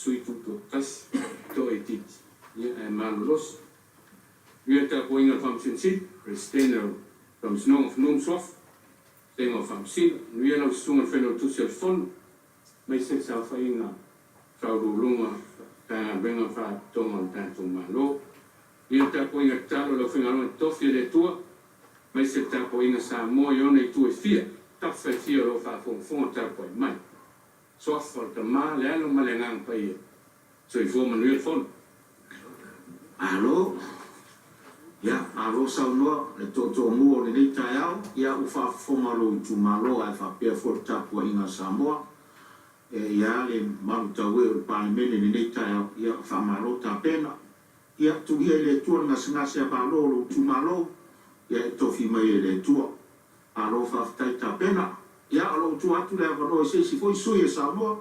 sui tutu kas to etit ia e malos ia ta poinga function sit resteno from snow of nom soft thing of sin ia no sunga feno tu sel fon mai se sa fainga sa rulunga ta benga fa tonga ta malo ia ta poinga talo lo finga no tofi de tua mai se ta poinga sa mo yo nei tu e fia ta fa fia lo fa fon ta poi mai so for the ma le no malengang pa ia so I fo manuel fon alo ya alo sa no le to mo le ni taiao ya u fa fo malo tu malo ai fa pe for ta po inga Samoa e ya le manta we o pa mene ni taiao ya fa malo ta pena ya tu ia le tu na sna se pa lo tu malo ya to fi mai le tu alo fa ta pena ya alo tu atu le avano se si foi su e Samoa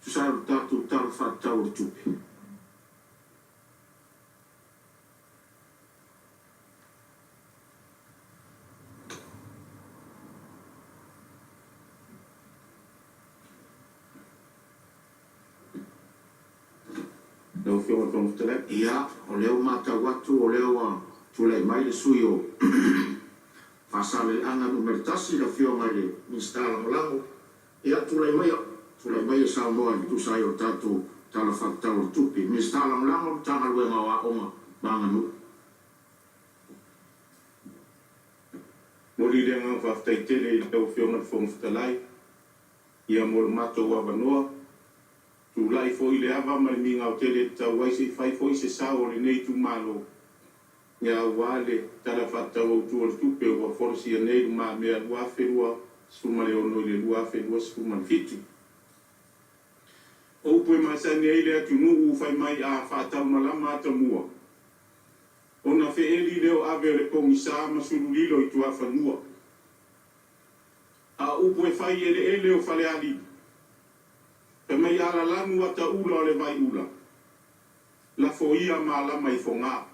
tu sa tu tal fa ta o tu no fio con tele ia o leo mata watu o leo tu le mai le suio fasale anga no mertasi la fio mai le instala molango ia tu le mai sa mo tu sai o tatu tala fatta o tupi instala molango tanga lue ma o banga no mori de nga fa tai tele le fio na fo mftalai ia mo mato wa vanoa tu lai fo ile ava mai minga o tele ta wai se fai fo se sa o le nei tu malo ya wale tala fatta o tu pe o forsi nei ma me wa ferua su male o no le wa ferua su man fitu o poi ma sa nei le tu nu fai mai a fatta mala mata mua ona fe eli le o ave le komisa ma su lilo i tu afa nua a o poi fai ele o fale ali e mai ala lanu ata ula o le vai ula. La foia ma la mai fonga.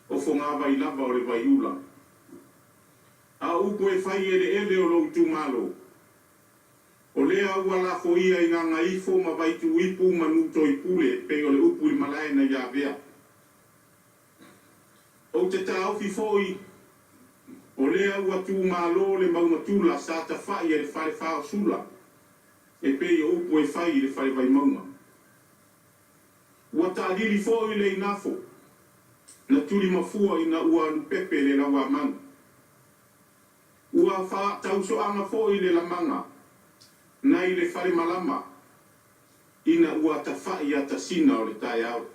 O fonga vai lava o le vai ula. A upo e fai ele o lo tu malo. O lea ua la foia i nganga ifo ma vai tu ipu manuto i pule pe o le upu i malai na ia vea. O te tau fi foi. O lea ua tu malo le maumatula sa ta fai e le fare fao sula. E pe o upu e fai le fai vai maunga. Ua taadili fo i le inafo. Na tuli mafua ina ua lupepe le la ua manga. Ua fa tauso anga fo i le la manga. Na i le fai malama. Ina ua tafai ata sina o le tai au.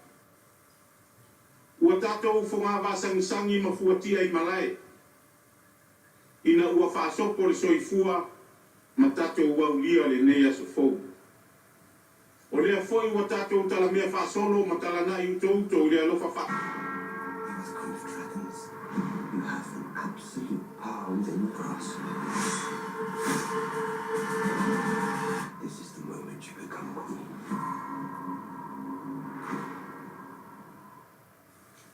Ua tato ufonga vasangisangi mafua tia i malai. Ina ua fa sopo le soifua. Matato wau lia le nei aso fou. O lea foi wa tato tala mea fa solo matala na i uto lea lofa fa. You are the queen of dragons. You have an absolute power within your grasp. This is the moment you become queen.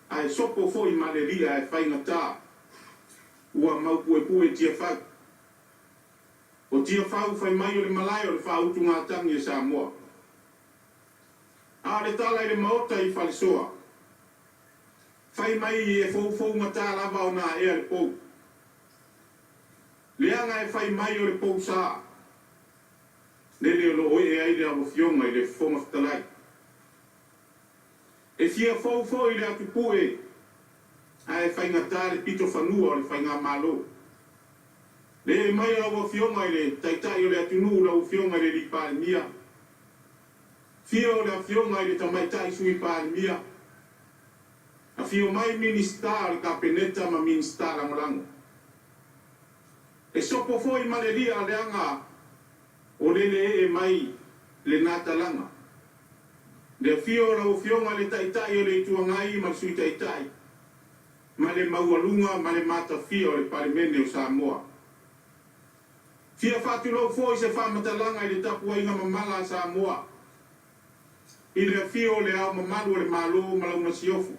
Ai sopo foi maleria e fai ngata. Ua mau pue tia fai. O tia fau fai mai o le malai o le fau tu ngā tangi e Samoa. A le tala i le maota i falisoa. Fai mai e fau ngata lava o nā ea le pou. Leanga e fai mai o le pou saa. Nele o lo oe e aile a wafionga i le fonga whatalai. E fia fau i le atu pue. A e fai ngata le pito whanua o le fai ngā malo. Le mai o fionga ile taitai o le atunu o fionga ile li palmia. Fio le fionga ile tamai tai sui palmia. A fio mai ministar ka peneta ma ministar langolango. E sopo foi maleria le anga o le mai le natalanga. Le fio o fionga le taitai o le tuangai ma sui taitai. Ma le maualunga ma le mata fio le palimene o Samoa. Fia fatu lo foi se fa matalanga i le tapu inga mamala Samoa. I le fio le au mamalu le malo malau masiofu.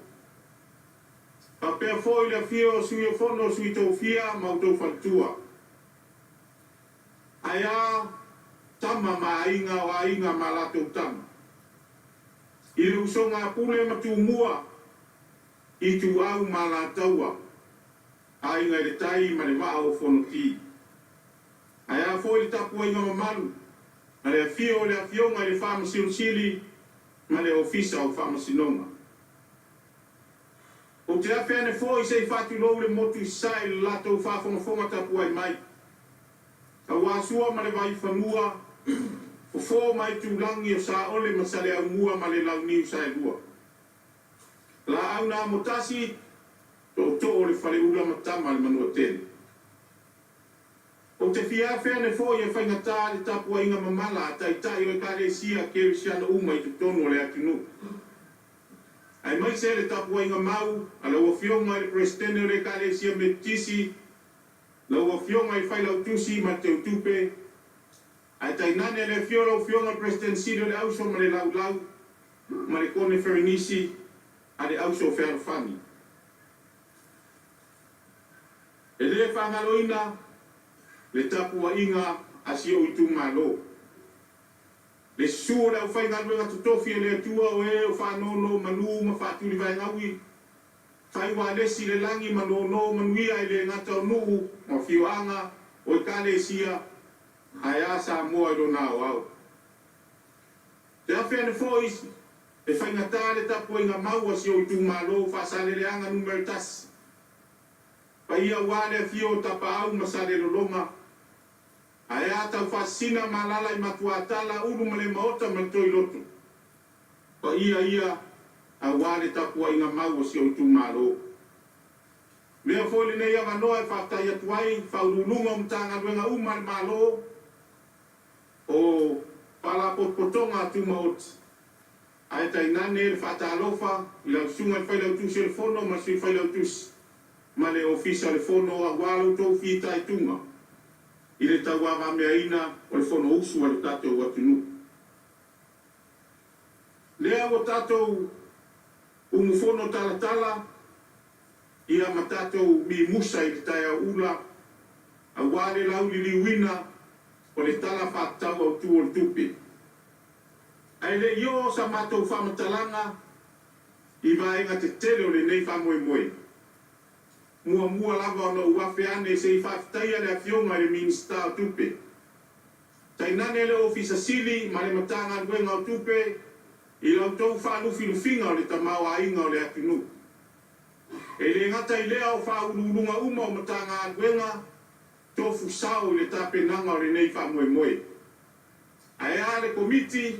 Pa pea foi le fio sui fono sui tau fia mau tau faltua. Aya tama ma inga o inga malato tama. I le usonga pule matumua I tu au malataua a inga le tai ma le maa o whanoti. Ai a fo i tapua inga mamalu ma le afio le afionga le whamasilosili ma le ofisa o whamasinonga. O te awhene fo I sei whatu lou le motu I sai le lato whafonga tapua I mai. Ka wasua ma le vai whanua o fo mai tūlangi o sa ole ma sa le au mua ma le lau niu sa e lua. La au na motasi to o le whare ula matama le manua tene. O te fia whene fo I a whaingatā le tapua inga mamala tai tai o e kare sia kere siana uma I tutono le atinu. Ai mai se le tapua inga mau, a la wafionga le presidente o le kare sia me tisi, la wafionga I whailau tusi ma te utupe, ai tai nane le fionga presidente Sido le auso ma le lau lau, ma le kone Ferenisi, a le auso Ferrofani. E le whangaloina, le tapua inga a si o itu malo. Le sua le au whaingaluenga tutofi e le atua o e o whanono manu ma whaturi vai ngawi. Whaiwa lesi le langi manono manuia e le ngata o nuu ma whioanga o I kale sia ai asa moa I rona o au. Te awhene fōisi e whaingatā le tapua inga maua si o itu malo whasale le anga numeritas. Pa ia wale a whio tapa au ma sale lolonga. Ai a tau whasina malala I matuatala uru ma le maota ma toi loto. Pa ia a wale tapua inga maua si o itu malo. Lea fōle nei awa noa e whaftai atuai, whaurulunga o mtanga luenga umar malo o pala potpotonga atu maoti. Ai tai nane le whatalofa, I lau sunga le whailau tusi le fono ma sui whailau tusi. Ma le ofisa le fono a walau tau whita I tunga. I le tau awa mea ina o le fono usu a le tatou atunu. Lea o tatou umu fono talatala, ia ma tatou mi musa I le tai a ula, a wale lau li liwina o le tala whatau au tu o le tupi. Ai le io sa matou whamatalanga, I vaenga te tele o le nei whamoe moe. Mua lava ona uafe ane se I whaftaia le afionga le minsta o tupe. Tainane le ofisa sili ma le matanga luenga o tupe, I lau tau whalufi lufinga o le tamau a inga o le atunu. E le ngata I lea o whaululunga uma o matanga luenga, tofu sao I le tapenanga o le nei whamoe moe. Ai a le komiti,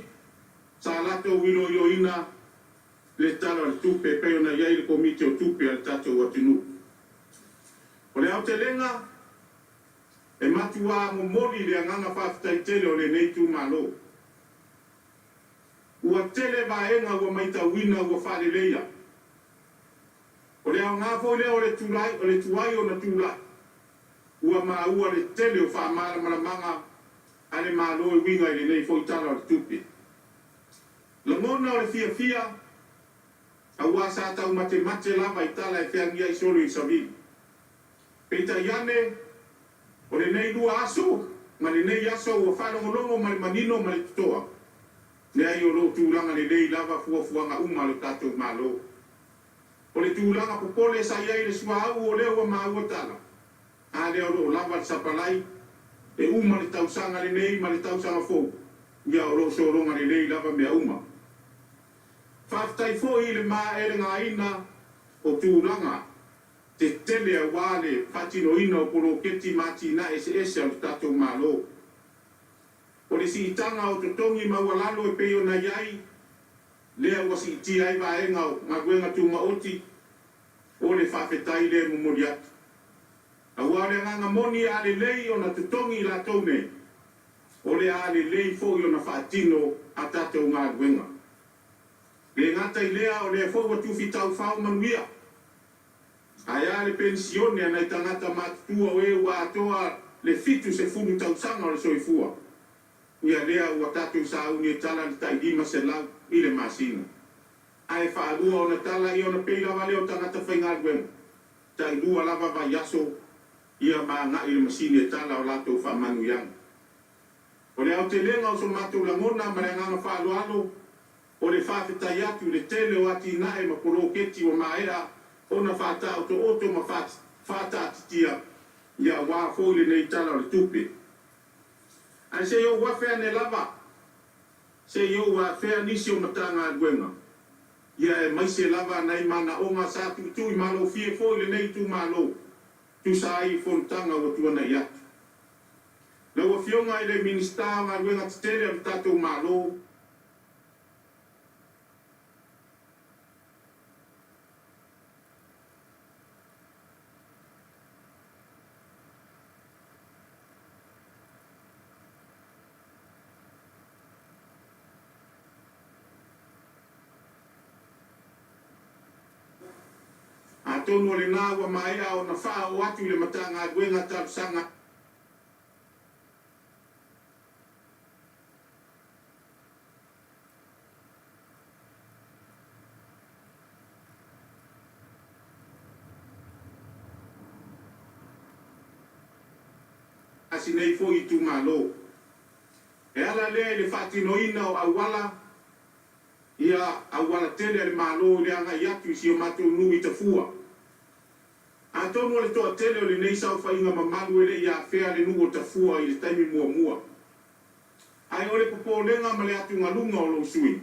sa lato wilo yo ina, le tala le tupe, peo na iai le komiti o tupe al tato o atunu. O le au te lenga, e matua momoli le anganga whaftai tele o le nei tu malo. Ua tele vaenga ua maita wina ua whare leia. O le au ngafo lea o le tuai o na tula. Ua ua le tele o whamara maramanga a le malo e winga I le nei foitala o le tupi. La mona o le fia, a ua sa tau mate lava I tala e whiangia I solo I savili. Peita iane, o le nei lua aso, ma le nei aso ua whanongolongo ma le manino ma le tutoa. Le ai o lo tūlanga le nei lava fuafuanga uma le tatou malo. O le tūlanga popole sa iai le sua au o lea ua maua tala. A lea o lo lava le sapalai, e uma le tausanga le nei ma le tausanga fōu. Ia o lo soronga le nei lava mea uma. Whaftai fō I le maa ere ngā ina o tūlanga. Te tele a wale patino ina o poro keti mati na ese o tatou malo. O le si itanga o totongi maualalo e peo na iai, lea ua si iti ai vaenga o ngaguenga tu maoti, o le whawhetai le mumuri atu. A wale nganga moni a le lei o na totongi la tone, o le a le lei fo I o na whaatino a tatou ngaguenga. Le ngata I lea o le fo watu fitau whao manuia, ai a le pensione ana I tangata matutua o e ua atoa le fitu se funu tausanga o le soifua. Ia lea ua tatou sa uni e tala le taidima se lau I le masina. Ai whaarua o na tala I o na peila wale o tangata whaingaluenga. Taidua lava vai aso ia maa I le masina e tala o latou whamanu yang. O le au te lenga o so matou langona ma le nganga whaalualo, o le whawhetai atu le tele o ati nae ma koro keti o maea o na whata o to oto ma whata atitia ia wā fōile nei tala o le tupe. Ai se iau wawhea ne lava, se iau wawhea nisi o matanga guenga. Ia e maise lava nei mana o ngā sa tui malo fie fōile nei tu malo, tu sa ai fontanga o tuana i atu. Lau a fionga i le minista ngā guenga titele o tatou malo, tonu le nā wa mai au na wha o atu le matanga guenga tau sanga. Asi nei fo i tu malo. E ala le le whatino ina o awala, ia awala tele le malo le anga i atu si o matou nui ta fua. A tonu le toa tele o le nei sau whainga mamalu ele ia whea le nuo ta fua i le taimi mua mua. Ai o le popo lenga ma le atu ngalunga o lo sui.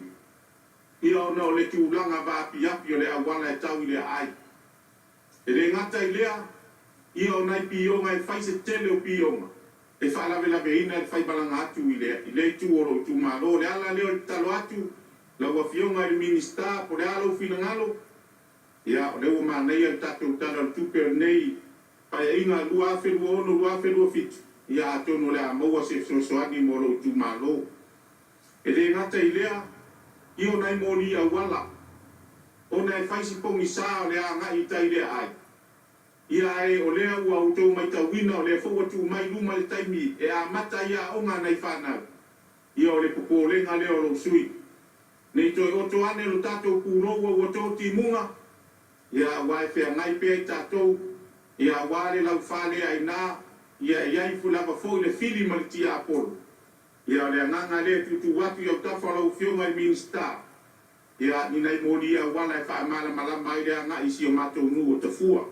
Ia o na o le tiulanga ba api api o le awala e tau i le ai. E le ngata i lea, ia o nai pionga e whaise tele o pionga. E whaalawe lawe ina e whaibalanga atu i le tu o lo tu malo. Le ala leo i talo atu, lau a fionga i le minista po le alo fina ngalo. Ia, o leo manei al tatou tala tupe nei, pai inga lua whenua ono, lua whenua fitu. Ia atono le a maua se soani mo lo tu malo. E le ngata i lea, i o nai moni a wala. O nai whaisi pongi saa o le a ngai tai lea ai. Ia e o lea ua utou mai tauina o lea fawatu mai luma le taimi, e a mata ia o ngā nei whanau. Ia o le popo lenga leo lo sui. Nei toi oto ane lo tatou kuroua ua tō timunga, ia wai fea ngai pea i tātou, ia wale lau whale ai nā, ia iai fulava fo i le fili ma le tia apolo. Ia le nganga lea tutu watu iau tafa lau fionga i minsta. Ia ni nei mori ia wala e wha amala malama i lea ngai si o matou nu o tafua.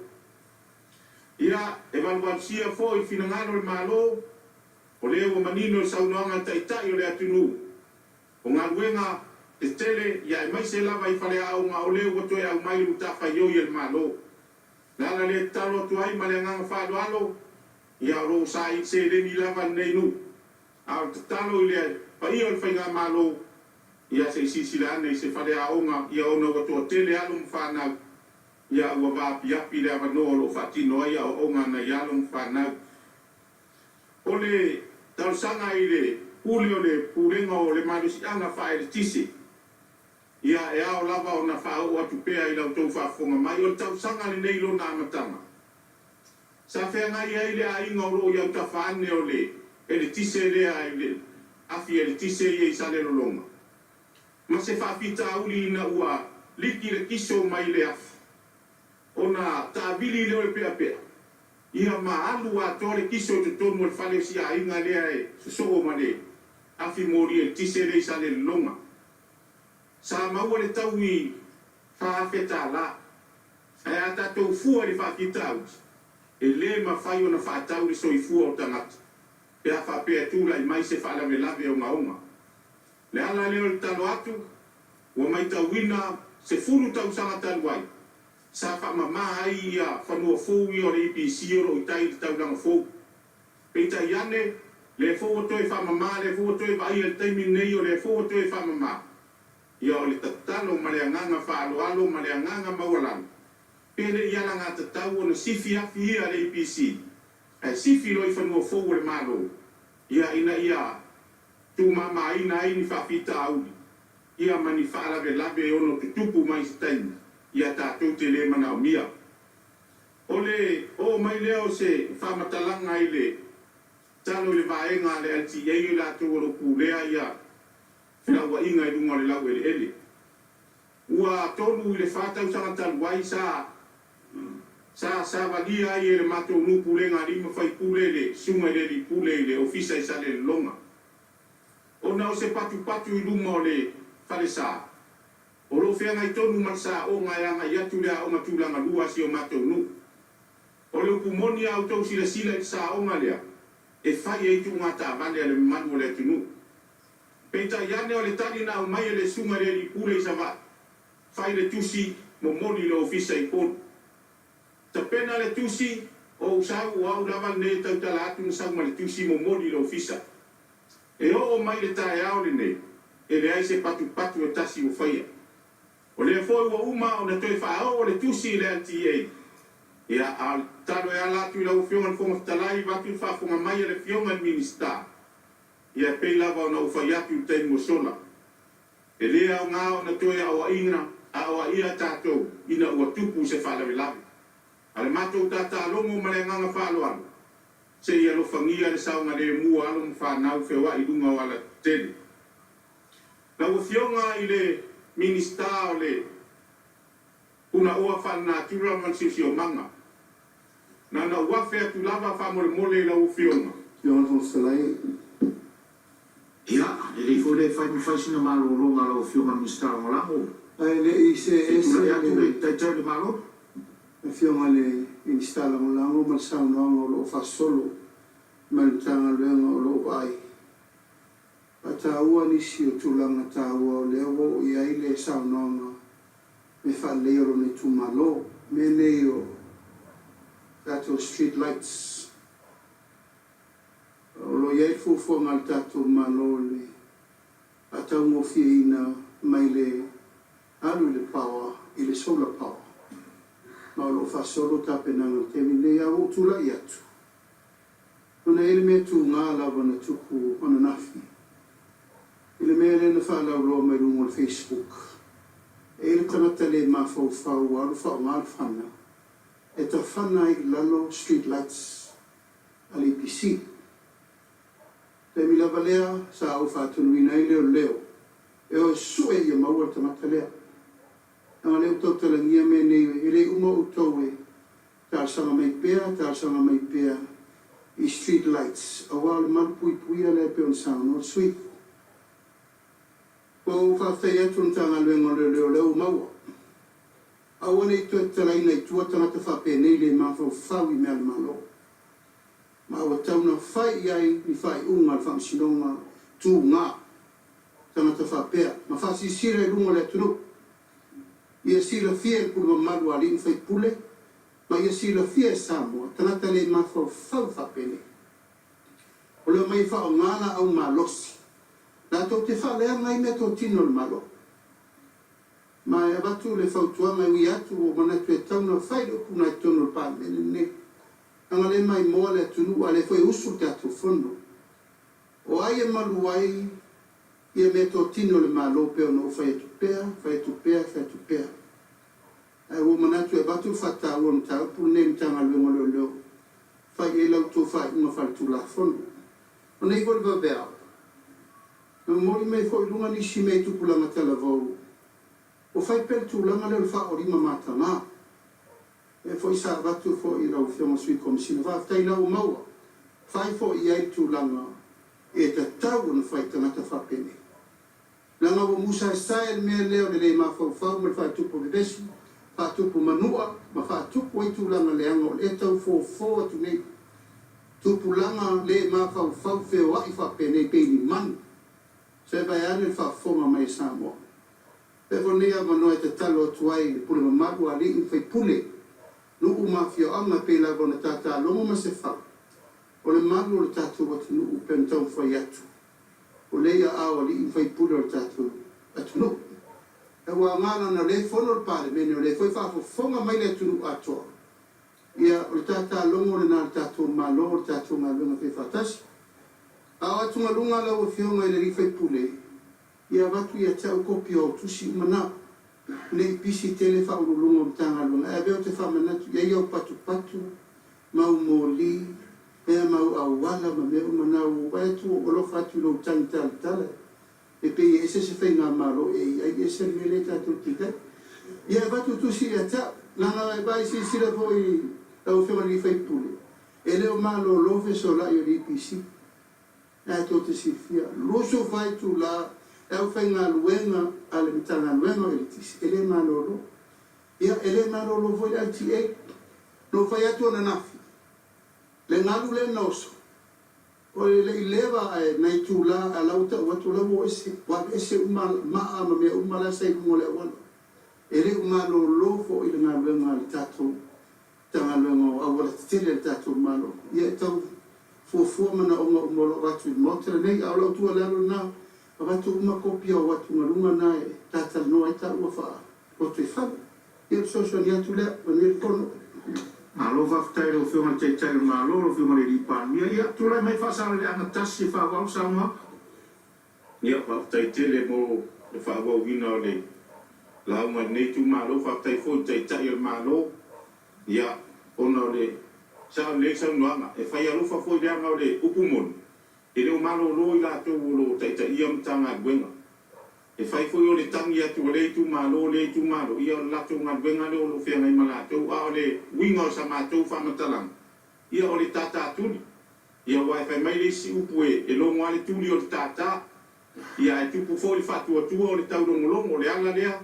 Ia e waluansia fo i finangano le malo, o leo o manino saunoanga taitai o le atunu. O ngā luenga e tele, ia e mai se lava i whale au ngā o leo watoe au mai utafa i oi el malo. Lala le talo tu ai ma le nganga whaalo alo, ia ro sa i se remi lava nei nu. Au te talo i le pa i o le whainga malo, ia se sisila ane i se whale au ngā, ia ona watoa tele alo mwhanau, ia ua vapi api le avanoa lo whatino ai au o ngā na i alo mwhanau. O le tausanga i le pule o le purenga o le malusi anga whae le tisi. Ia e ao lava o na whao atu pea i lau tau whafonga mai o le tausanga le neilo na amatanga. Sa whea ngai ai le a inga o ro iau ta whaane o le e le tise le a i le afi e le tise i e sale lolonga. Ma se whapita auli ina ua liki le kiso mai le afi. O na taabili leo le pea pea. Ia ma alu a tore kiso te tomo le whale si a inga lea e susoko ma le afi mori e tise le i sale lolonga. Sa maua le tau i whaafeta la. E a tatou fua le whaafita au. E le ma whai o na whaatau le soi fua o tangata. E a whaapea tūla i mai se whaalawe lawe o ngaonga. Le ala leo le talo atu, ua mai tau wina se furu tau sanga talu ai. Sa whaamama ai ia whanua fōu i o le IPC o i tai le tau langa fōu. Peita i ane, le fōu o toi whaamama, le fōu o toi vai le taimi nei o le fōu o toi whaamama. Ia o le tatalo ma le anganga whaalo alo ma le anganga maualan. Pere i ala ngā tatau o na sifi afi ia le IPC. E sifi loi whanua fōu le malo. Ia ina ia tu mama ina ai ni whawhita auli. Ia mani whaalawe lawe ono te tupu mai staini. Ia tātou te le mana o mia. O le, o mai leo se whamatalanga i le talo le vaenga le LTA i la tō oro pūlea ia whinaua inga i runga le lau ele ele. Ua tonu i le whātau sanga taluai sa valia i e le matou nu pūlenga rima whai pūle le sunga i le li pūle i le ofisa i sale le longa. O nao se patu patu i runga o le whale sa. O lo whianga I tonu mansa o ngai anga iatu lea o matulanga lua si o matou nu. O le upumoni au tau sila sila I sa o ngalea. E whai e tu ngata vale ale manu le tunu. Peita iane o le tani na o mai le sunga le li pule I savat. Whai le tusi mo moni le ofisa I ponu. Ta pena le tusi o usau o au lava ne tau tala atu na sauma le tusi mo moni le ofisa. E o mai le tae ao le ne. E le ai se patu patu e tasi o whaia. O le foi ua uma o na toi whaao o le tusi le LTA. Ia a talo e ala tu la ufionga le fonga talai watu whafonga mai le fionga minista. Ia pei lava o na ufaiatu tei mo sola. E lea o ngā o na toi a oa inga a oa ia tātou ina ua tupu se whalawe lawe. Ale matou tata longo ma le nganga whaloanu. Se ia lo whangia le saunga le mua alo mo whanau whiwa I lunga o ala tele. Na ua fionga I le minista o le una oa whana tura man si o manga. Na ua whea tu lava whamore mole la ua fionga. Fionga tō salai. Ia, e le fo le whai mi whaisina malo ronga la o fionga minista o lango. Ai le I se Tula e atu le taitai le malo. fionga le minista la molango ma sauna o lo fasolo ma le tanga luenga o lo ai. A tāua nisi o tūlanga tāua o leo o iai le saunanga me whaleo ro ne tūmalo me nei o tātou street lights. O lo iai fufuanga le tātou malo le a tau ngofia ina mai le alu le power I le solar power. Ma o lo fasolo tapenanga temi le au tula I atu. Ona ele me tu ngā lava na tuku ona nafi. Ele mea le na whaala roa mai rungo le Facebook. E le tanata le mawhau alu whao ngālu whana. E ta whana I lalo street lights al EPC. Te mi lava lea sa au whātunu ina I leo leo. E o sue I a maua tamata lea. Anga leo tau talangia me nei e le uma utau e. Tā sanga mai pēa, tā sanga mai pēa. I street lights. A wale malpui pui a le pe on sound o sweet. Ko whawhai atu na tanga luenga leo leo maua. A wane I tua talaina I tua tangata whape nei le mawhau whawi mea le malo. Ma awa tauna whai iai ni whai unga le whamsinonga tū ngā. Tangata whapea. Ma whasi sira I runga le tunu. Ia sira fia I pulu malu ali I whai pule. Ma ia sila fia Samoa, tanata le mawhau whau whapene. O leo mai whao ngana au malosi. Nā tau te whalea ngai mea tō tino le malo. Ma e watu le whau tuanga I atu o manatu e tauna whai le kuna I tono le pāmene ne. Anga le mai moa le tunu a le whai usu te atu whono. O ai e malu ai, ia mea tō tino le malo peo no whai atu pea, whai atu pea, whai atu pea. O manatu e batu whata ua mtau puru ne mtanga luenga leo leo. Whai e lau tō whai unga whai tu la whono. O nei kore vavea. Na mori mei whai lunga nisi mei tupulanga tala vau. O whai pere tūlanga leo wha o rima mata ngā. E whai sa batu whai lau whionga sui komisina. Whai lau maua. Whai whai ai tūlanga e ta tau na whai tangata whapene. Langa o musa e sae mea leo le rei mawhau whau me whai tupo bebesi. Tupu manua, ma wha tupu ai tūlanga leanga o le tau fō atu nei. Tupu langa le ma whau wheu ai whapene peini manu. Se vai ane wha whonga mai Samoa. Pevo nea manoa te talo atu ai le pule mamaru a li whai pule. Nuku mawhio anga pe lago na tata longo ma se whau. O le maru o le tatu watu nuku pentau whai atu. O leia ao li whai pule o le tatu atu nuku. E wa ngana na le fono le pare mene o le foi whafonga mai le tunu atoa. Ia o le tata longo le nā le tatu malo o le tatu ngā lunga whi whatasi. A atu ngā lunga lau o whionga i le rifai pule. Ia watu ia tau kopi o tusi umana. Ne pisi tele whauru lunga o tanga lunga. E beo te whamanatu. Ia iau patu patu. Mau mōli. Ea mau au wala ma mea umana o waitu o lo whatu lo tangi tala tala. E pe e se whai ngā maro e ai e se mele tātou tika. Ia watu tusi e ta, nanga e bai si sira po I au whionga li whai pule. E leo malo lofe so la I o EPC. E to te si fia. Loso whai tu la e au whainga luenga ale mitanga luenga o elitis, ele malolo. Ia ele malolo voi LTA, no whai atu ana nafi. Le ngalu le noso. O le ilewa e nei tūla a lauta watu lau ese, wak ese maa ma mea umala sei kumole awalo. Ele malolo fo i le ngā luenga le tatou, tanga luenga o awala titele le tatou malo. Ia tau fuafua mana o ngā umolo watu i motera nei, au lau tua lalo nā, a watu uma kopia o watu ngarunga nā e tātala noa i tā ua wha roto i whalu. Ia soso ni atu lea, wani kono. Alo whaftai lo whiunga te tai ma lo whiunga le ripan. Ia tūlai mai whasara le anga tasi whawau saunga. Ia whaftai tele mo le whawau wina o le launga nei tu malo, whaftai fo tai tai al malo. Ia ona o le sa le sa nuanga. E whai alufa fo i leanga o le upumon. E leo malo lo i la tō lo tai tai ia mtanga duenga. E whai fo i o le tangi atu o le tu malo. Ia o la tō ngā duenga leo lo whianga i malato. A o le winga o sa mātou whamatalang. Ia o le tata atuli. Ia wai whai mai le si upu e longo ale tuli o le tata. Ia e tupu fo i whatua tua o le taurongolongo o le ala lea.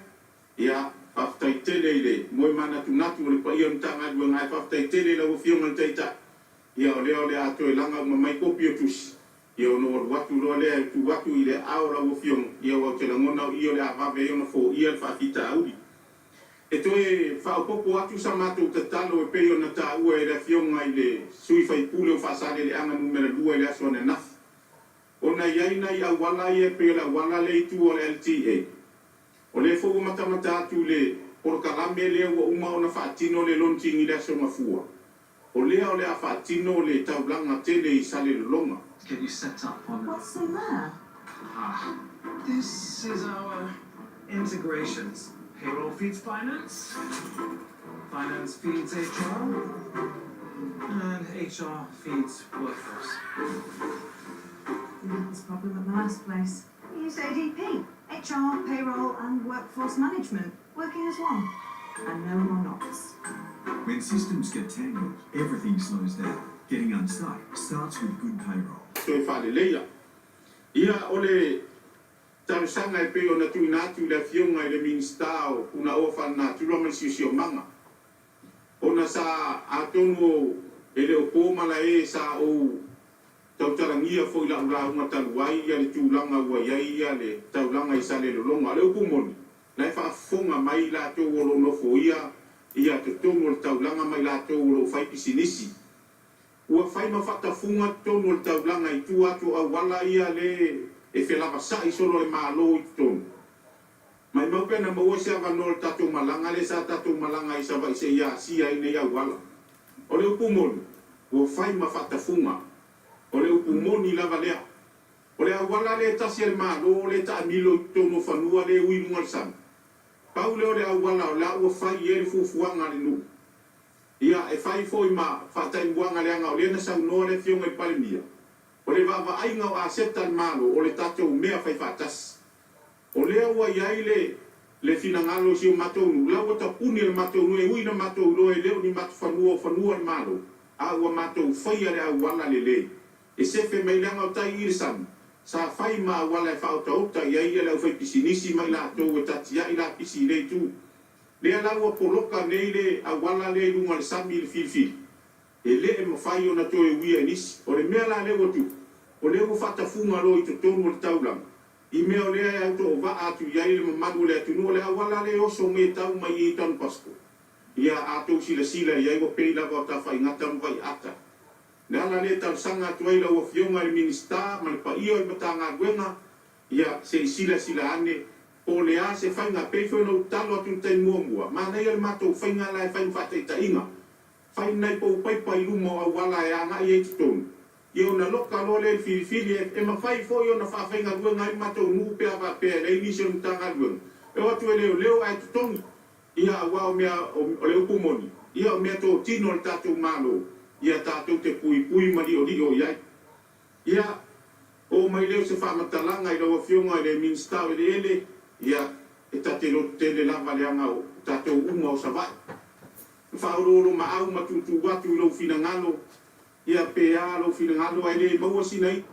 Ia whaftai tele i le moe mana tu natu o le pa ia mtanga duenga. E whaftai tele la o whianga le taita. Ia o leo le ato e langa mai kopi o tusi. Ia ono o watu roa lea tu watu i le aora o whiong. Ia o te langona o i o le avave i ona fo ia le whawhita auri. E toe whaopopo atu sa mātou te talo e peo na tā ua e le whionga i le sui whai pule o whasare le anga numera 2 e le aso ane nafi. Ona iaina i awala i e peo le awala le itu o le LTA. O le fogo matamata atu le porokalame lea ua uma o na whaatino le lonting i le aso mafua. O lea o le a whaatino le taulanga tele i sale lolonga. Get you set up on What's in there? This is our integrations. Payroll feeds finance, finance feeds HR, and HR feeds workforce. That's a problem at the last place. We use ADP, HR, payroll, and workforce management, working as one. And no more knots. When systems get tangled, everything slows down. Getting unstuck starts with good payroll. Toi whale leia. Ia o le tarusanga e peo na tui nātu le whionga i le minstao una ofa na turama siusio manga. Ona sa atonu e le opomala e sa o tautarangia fo i la ulaunga taluai ia le tūlanga ua iai ia le taulanga i sa le lolonga. Le opomoni, lai whaafonga mai la tō olo nofo ia te tonu le taulanga mai la tō olo whai pisinisi. Ua whai mawhatafunga tonu le taulanga i tu atu a wala ia le e whelapa sa i solo e malo i tonu. Mai maupena maua se avano le tatou malanga le sa tatou malanga i sawa i se ia sia i nei a wala. O le upumoni, ua whai mawhatafunga. O le upumoni lava lea. O le a wala le tasi al malo le ta amilo i tonu whanua le uinunga le sana. Pau leo le a wala o la ua whai e le fufuanga le nu. Ia e whai foi ma whatai muanga le anga o le na sau noa le whionga i palemia. O le wawa ainga o a seta al malo o le tatou mea whai whatas. O lea ua iai le finangalo si o matou nu. La ua tapuni le matou nu e uina matou no e leo ni matu whanua le malo. A ua matou whai ale a wala le le. E sefe mai leanga o tai i san. Sa whai ma wala e whaota ota iai e lau whai pisinisi mai la tau e tatia i la pisi le tu. Lea lau a poloka nei le a wala le lunga le sami le filfil. E le e mawhai o na to e wia nisi. O le mea la leo tu. O leo whatafunga lo i to tonu le taulang. I mea o lea e auto o va atu iai le mamadu le atunu o le a wala le oso me tau mai i tanu pasko. Ia atou sila iai o pei lava o ta whai ngata mwai ata. Le ala le tau sanga tuai la ua whionga le minista ma le pa ia i matanga guenga. Ia se sila ane. O le a se whainga peifo no talo atu tai mua. Ma nei al matou whainga lai whain whatai ta inga. Whain nei pou paipa i lumo a wala e anga i eitutonu. Ia ona loka lo le filifili e ma whai fo i ona whainga guenga i matou ngu pea wa pea le inisi o mtanga guenga. E watu e leo a eitutonu. Ia a wao mea o le upumoni. Ia o mea tō tino le tatou malo. Ia tatou te pui mali o iai. Ia o mai leo se whamatalanga i lawa whionga i le minstau i le ele. Ia e tate lo tele lava le anga o tatou uma o savai. Whaororo ma au matutu watu i lau finangalo. Ia pea lau finangalo ai le maua sinai.